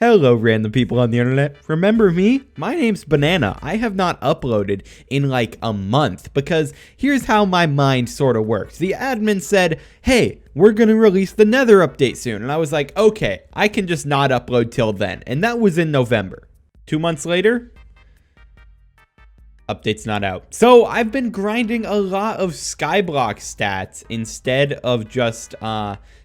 Hello, random people on the internet. Remember me? My name's Banana. I have not uploaded in like a month because here's how my mind sort of works. The admin said, hey, we're going to release the Nether update soon. And I was like, okay, I can just not upload till then. And that was in November. 2 months later, update's not out. So I've been grinding a lot of Skyblock stats instead of just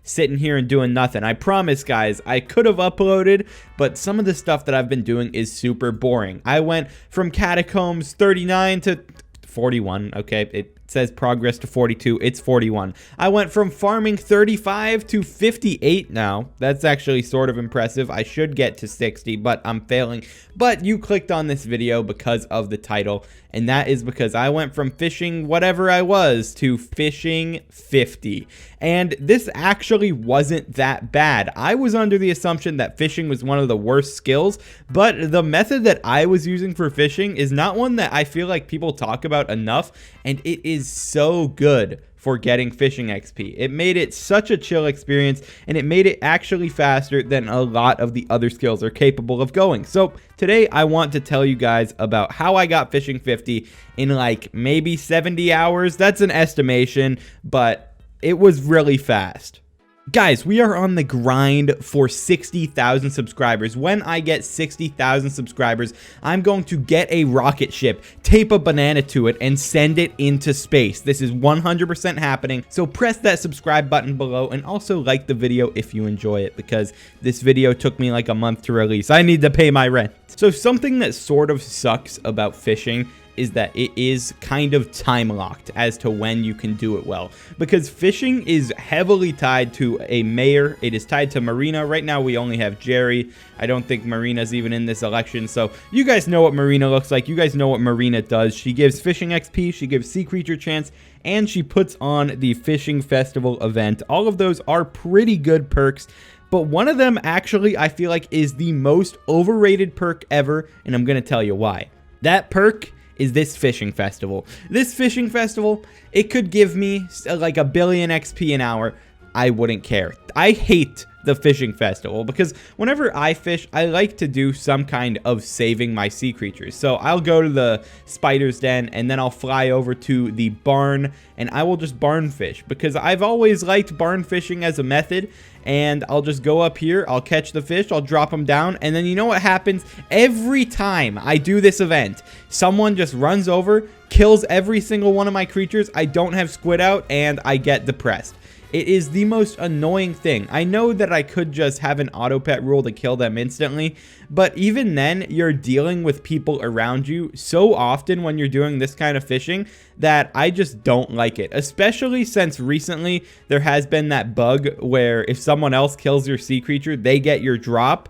sitting here and doing nothing. I promise, guys, I could have uploaded, but some of the stuff that I've been doing is super boring. I went from Catacombs 39 to 41. Okay, it says progress to 42. It's 41. I went from farming 35 to 58 now. That's actually sort of impressive. I should get to 60, but I'm failing. But you clicked on this video because of the title, and that is because I went from fishing whatever I was to fishing 50. And this actually wasn't that bad. I was under the assumption that fishing was one of the worst skills, but the method that I was using for fishing is not one that I feel like people talk about enough, and it is so good for getting fishing XP. It made it such a chill experience, and it made it actually faster than a lot of the other skills are capable of going. So today I want to tell you guys about how I got fishing 50 in like maybe 70 hours. That's an estimation, but it was really fast. Guys, we are on the grind for 60,000 subscribers. When I get 60,000 subscribers, I'm going to get a rocket ship, tape a banana to it, and send it into space. This is 100% happening, so press that subscribe button below and also like the video if you enjoy it, because this video took me like a month to release. I need to pay my rent. So something that sort of sucks about fishing is that it is kind of time locked as to when you can do it well, because fishing is heavily tied to a mayor. It is tied to Marina. Right now we only have Jerry. I don't think Marina's even in this election, so you guys know what Marina looks like. You guys know what Marina does. She gives fishing XP, she gives sea creature chance, and she puts on the fishing festival event. All of those are pretty good perks, but one of them actually I feel like is the most overrated perk ever, and I'm gonna tell you why. That perk is this fishing festival. This fishing festival, it could give me like a billion XP an hour. I wouldn't care. I hate the fishing festival because whenever I fish, I like to do some kind of saving my sea creatures. So I'll go to the spider's den and then I'll fly over to the barn and I will just barn fish because I've always liked barn fishing as a method. And I'll just go up here, I'll catch the fish, I'll drop them down, and then you know what happens? Every time I do this event, someone just runs over, kills every single one of my creatures, I don't have squid out, and I get depressed. It is the most annoying thing. I know that I could just have an auto pet rule to kill them instantly, but even then, you're dealing with people around you so often when you're doing this kind of fishing that I just don't like it. Especially since recently there has been that bug where if someone else kills your sea creature, they get your drop.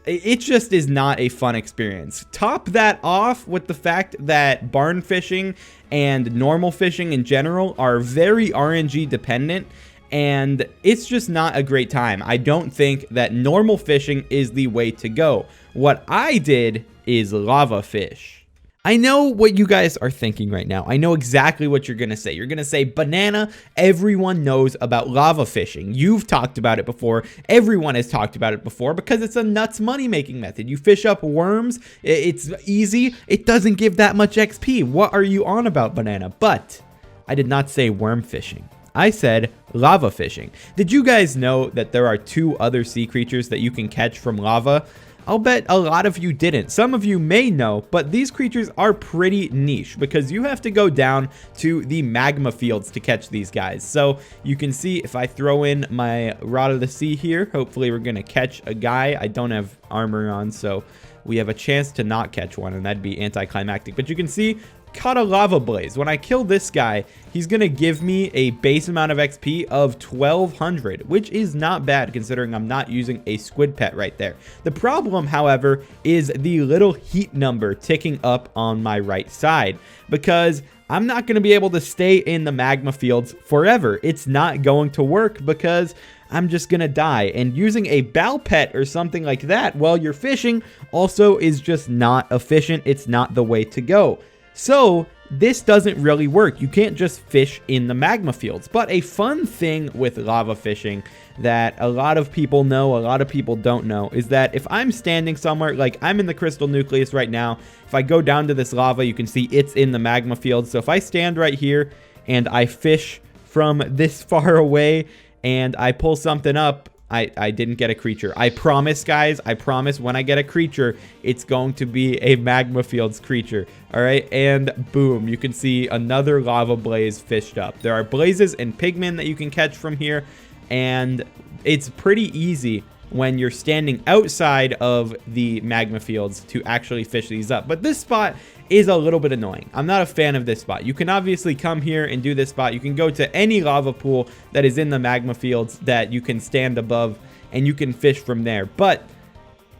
It just is not a fun experience. Top that off with the fact that barn fishing and normal fishing in general are very RNG dependent, and it's just not a great time. I don't think that normal fishing is the way to go. What I did is lava fish. I know what you guys are thinking right now. I know exactly what you're going to say. You're going to say, Banana, everyone knows about lava fishing. You've talked about it before. Everyone has talked about it before because it's a nuts money-making method. You fish up worms. It's easy. It doesn't give that much XP. What are you on about, Banana? But I did not say worm fishing. I said lava fishing. Did you guys know that there are 2 other sea creatures that you can catch from lava? I'll bet a lot of you didn't. Some of you may know, but these creatures are pretty niche because you have to go down to the magma fields to catch these guys. So you can see if I throw in my Rod of the Sea here, hopefully we're going to catch a guy. I don't have armor on, so we have a chance to not catch one, and that'd be anticlimactic. But you can see, caught a lava blaze. When I kill this guy, he's gonna give me a base amount of XP of 1200, which is not bad considering I'm not using a squid pet right there. The problem, however, is the little heat number ticking up on my right side, because I'm not gonna be able to stay in the magma fields forever. It's not going to work because I'm just gonna die, and using a bow pet or something like that while you're fishing also is just not efficient. It's not the way to go. So this doesn't really work. You can't just fish in the magma fields. But a fun thing with lava fishing that a lot of people know, a lot of people don't know, is that if I'm standing somewhere, like I'm in the crystal nucleus right now, if I go down to this lava, you can see it's in the magma field. So if I stand right here and I fish from this far away and I pull something up, I didn't get a creature. I promise, guys. I promise when I get a creature, it's going to be a magma fields creature. All right. And boom, you can see another lava blaze fished up. There are blazes and pigmen that you can catch from here. And it's pretty easy when you're standing outside of the magma fields to actually fish these up. But this spot is a little bit annoying. I'm not a fan of this spot. You can obviously come here and do this spot. You can go to any lava pool that is in the magma fields that you can stand above and you can fish from there. But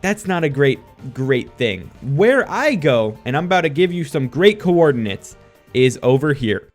that's not a great thing. Where I go, and I'm about to give you some great coordinates, is over here.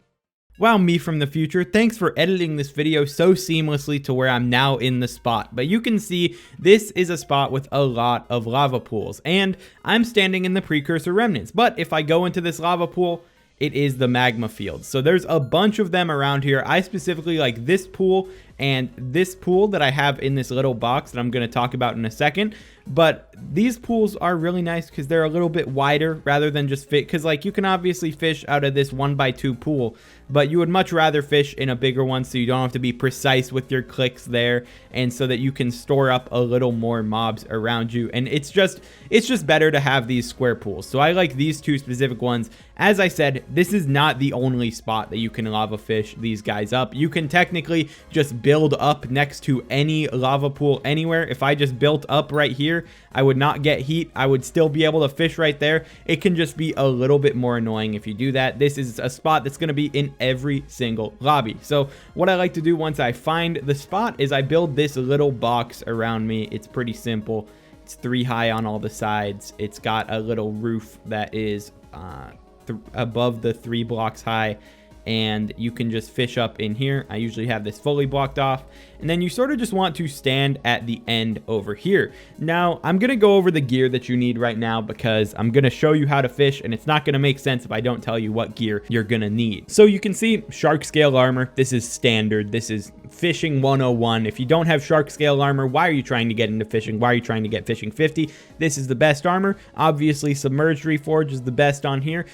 Wow, me from the future, thanks for editing this video so seamlessly to where I'm now in the spot. But you can see this is a spot with a lot of lava pools, and I'm standing in the precursor remnants. But if I go into this lava pool, it is the magma field. So there's a bunch of them around here. I specifically like this pool and this pool that I have in this little box that I'm going to talk about in a second. But these pools are really nice because they're a little bit wider rather than just fit. Because like you can obviously fish out of this 1x2 pool, but you would much rather fish in a bigger one so you don't have to be precise with your clicks there, and so that you can store up a little more mobs around you. And it's just better to have these square pools. So I like these two specific ones. As I said, this is not the only spot that you can lava fish these guys up. You can technically just build up next to any lava pool anywhere. If I just built up right here, I would not get heat. I would still be able to fish right there. It can just be a little bit more annoying if you do that. This is a spot that's going to be in every single lobby. So what I like to do once I find the spot is I build this little box around me. It's pretty simple. It's 3 high on all the sides. It's got a little roof that is above the 3 blocks high, and you can just fish up in here. I usually have this fully blocked off, and then you sort of just want to stand at the end over here. Now I'm gonna go over the gear that you need right now because I'm gonna show you how to fish, and it's not gonna make sense if I don't tell you what gear you're gonna need. So you can see shark scale armor. This is standard. This is fishing 101. If you don't have shark scale armor, why are you trying to get into fishing? Why are you trying to get fishing 50? This is the best armor. Obviously submerged reforge is the best on here.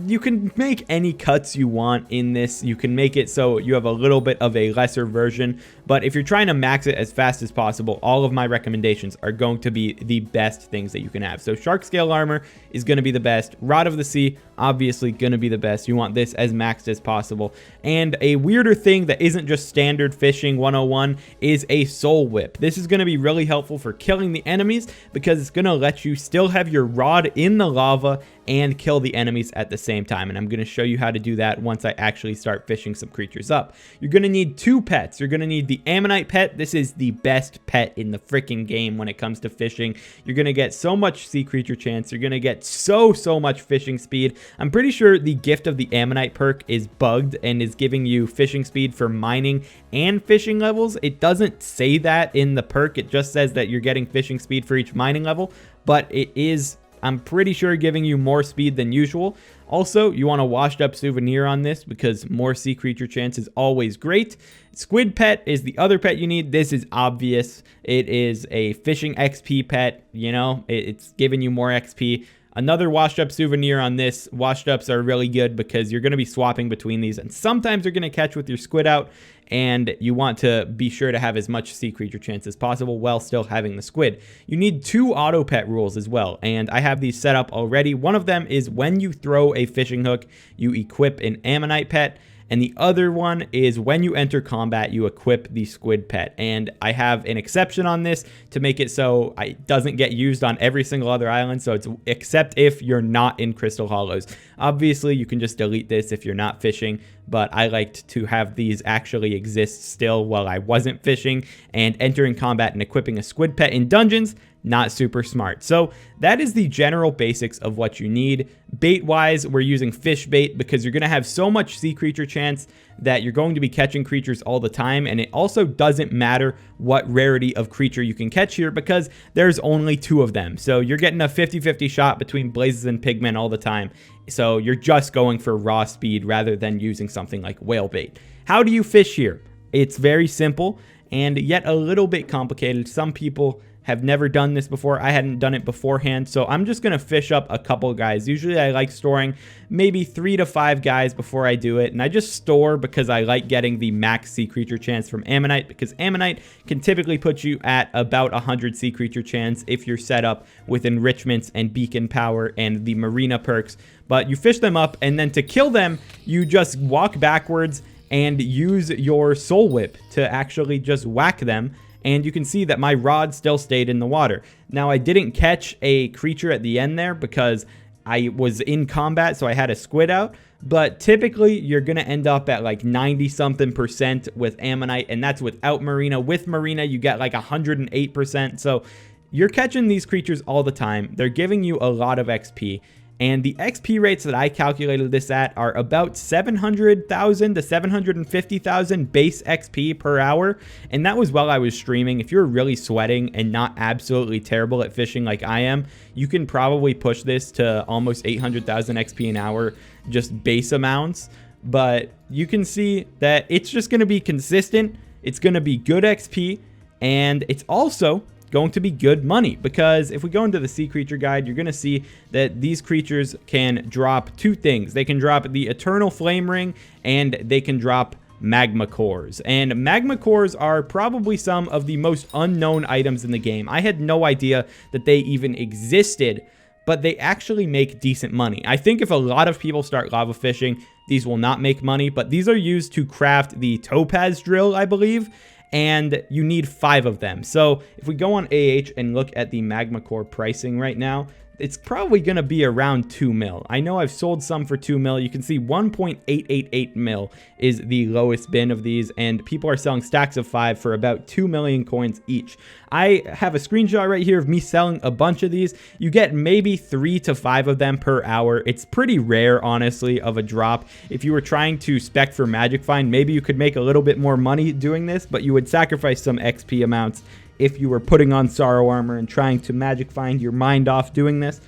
You can make any cuts you want in this. You can make it so you have a little bit of a lesser version, but if you're trying to max it as fast as possible, all of my recommendations are going to be the best things that you can have. So shark scale armor is going to be the best. Rod of the Sea, obviously going to be the best. You want this as maxed as possible. And a weirder thing that isn't just standard fishing 101 is a soul whip. This is going to be really helpful for killing the enemies because it's going to let you still have your rod in the lava and kill the enemies at the same time. And I'm going to show you how to do that once I actually start fishing some creatures up. You're going to need 2 pets. You're going to need the ammonite pet. This is the best pet in the freaking game when it comes to fishing. You're going to get so much sea creature chance. You're going to get so much fishing speed. I'm pretty sure the gift of the ammonite perk is bugged and is giving you fishing speed for mining and fishing levels. It doesn't say that in the perk. It just says that you're getting fishing speed for each mining level, but it is, I'm pretty sure, giving you more speed than usual. Also, you want a washed up souvenir on this because more sea creature chance is always great. Squid pet is the other pet you need. This is obvious. It is a fishing XP pet. You know, it's giving you more XP. Another washed up souvenir on this. Washed ups are really good because you're going to be swapping between these, and sometimes you're going to catch with your squid out, and you want to be sure to have as much sea creature chance as possible while still having the squid. You need 2 auto pet rules as well, and I have these set up already. One of them is when you throw a fishing hook, you equip an ammonite pet. And the other one is when you enter combat, you equip the squid pet. And I have an exception on this to make it so it doesn't get used on every single other island. So it's except if you're not in Crystal Hollows. Obviously, you can just delete this if you're not fishing, but I liked to have these actually exist still while I wasn't fishing. And entering combat and equipping a squid pet in dungeons, not super smart. So that is the general basics of what you need. Bait wise, we're using fish bait because you're going to have so much sea creature chance that you're going to be catching creatures all the time, and it also doesn't matter what rarity of creature you can catch here because there's only 2 of them. So you're getting a 50-50 shot between blazes and pigmen all the time. So you're just going for raw speed rather than using something like whale bait. How do you fish here? It's very simple and yet a little bit complicated. Some people have never done this before. I hadn't done it beforehand, so I'm just gonna fish up a couple guys. Usually I like storing maybe 3 to 5 guys before I do it, and I just store because I like getting the max sea creature chance from Ammonite, because Ammonite can typically put you at about 100 sea creature chance if you're set up with enrichments and beacon power and the Marina perks. But you fish them up, and then to kill them, you just walk backwards and use your soul whip to actually just whack them. And you can see that my rod still stayed in the water. Now, I didn't catch a creature at the end there because I was in combat, so I had a squid out. But typically, you're going to end up at like 90-something% with Ammonite, and that's without Marina. With Marina, you get like 108%. So you're catching these creatures all the time. They're giving you a lot of XP. And the XP rates that I calculated this at are about 700,000 to 750,000 base XP per hour. And that was while I was streaming. If you're really sweating and not absolutely terrible at fishing like I am, you can probably push this to almost 800,000 XP an hour, just base amounts. But you can see that it's just going to be consistent. It's going to be good XP. And it's also going to be good money, because if we go into the sea creature guide, you're going to see that these creatures can drop 2 things. They can drop the eternal flame ring, and they can drop magma cores. And magma cores are probably some of the most unknown items in the game. I had no idea that they even existed, but they actually make decent money. I think if a lot of people start lava fishing, these will not make money, but these are used to craft the topaz drill, I believe, and you need 5 of them. So if we go on AH and look at the magma core pricing right now, it's probably going to be around 2 mil. I know I've sold some for 2 mil. You can see 1.888 mil is the lowest bin of these, and people are selling stacks of 5 for about 2 million coins each. I have a screenshot right here of me selling a bunch of these. You get maybe 3 to 5 of them per hour. It's pretty rare, honestly, of a drop. If you were trying to spec for Magic Find, maybe you could make a little bit more money doing this, but you would sacrifice some XP amounts if you were putting on Sorrow Armor and trying to Magic Find your mind off doing this.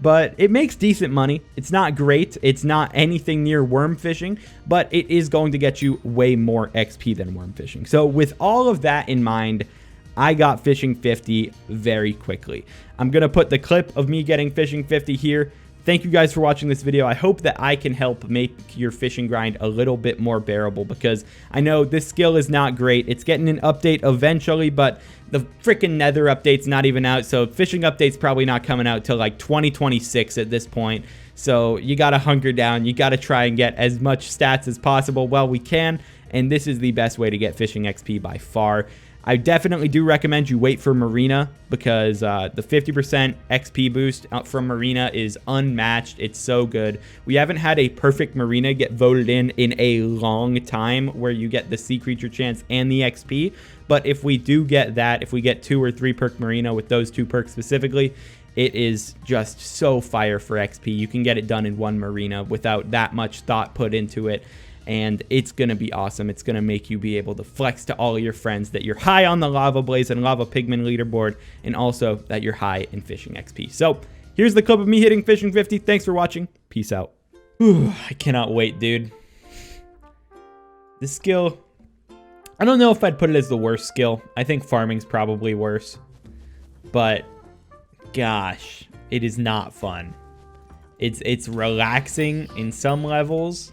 But it makes decent money. It's not great. It's not anything near worm fishing, but it is going to get you way more XP than worm fishing. So with all of that in mind, I got fishing 50 very quickly. I'm going to put the clip of me getting fishing 50 here. Thank you guys for watching this video. I hope that I can help make your fishing grind a little bit more bearable, because I know this skill is not great. It's getting an update eventually, but the freaking Nether update's not even out, so fishing update's probably not coming out till like 2026 at this point. So you gotta hunker down. You gotta try and get as much stats as possible while we can, and this is the best way to get fishing XP by far. I definitely do recommend you wait for Marina, because the 50% XP boost from Marina is unmatched. It's so good. We haven't had a perfect Marina get voted in a long time where you get the sea creature chance and the XP. But if we do get that, if we get 2 or 3 perk Marina with those 2 perks specifically, it is just so fire for XP. You can get it done in 1 Marina without that much thought put into it. And it's going to be awesome. It's going to make you be able to flex to all of your friends that you're high on the Lava Blaze and Lava Pigman leaderboard, and also that you're high in fishing XP. So here's the clip of me hitting fishing 50. Thanks for watching. Peace out. Whew, I cannot wait, dude. This skill, I don't know if I'd put it as the worst skill. I think farming's probably worse. But gosh, it is not fun. It's relaxing in some levels.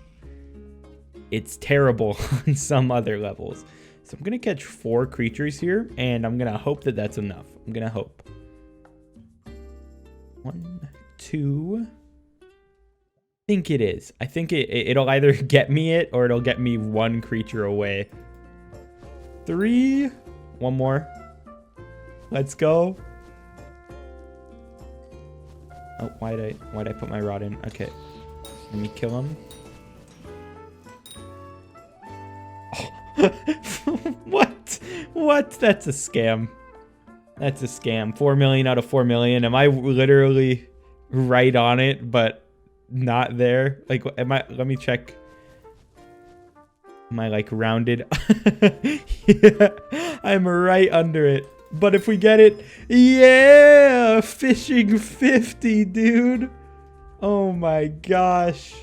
It's terrible on some other levels. So I'm going to catch 4 creatures here, and I'm going to hope that that's enough. I'm going to hope. 1, 2. I think it is. I think it'll either get me it or it'll get me 1 creature away. 3. 1 more. Let's go. Oh, why'd I put my rod in? Okay. Let me kill him. What? That's a scam. That's a scam. 4 million out of 4 million. Am I literally right on it, but not there? Like, am I? Let me check. Am I like rounded? Yeah, I'm right under it. But if we get it, yeah, fishing 50, dude. Oh my gosh.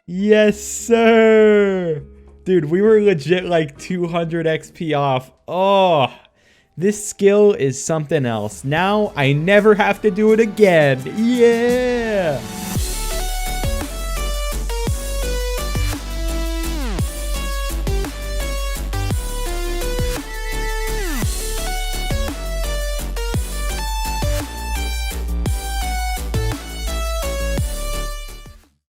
Yes, sir. Dude, we were legit like 200 XP off. Oh, this skill is something else. Now I never have to do it again. Yeah.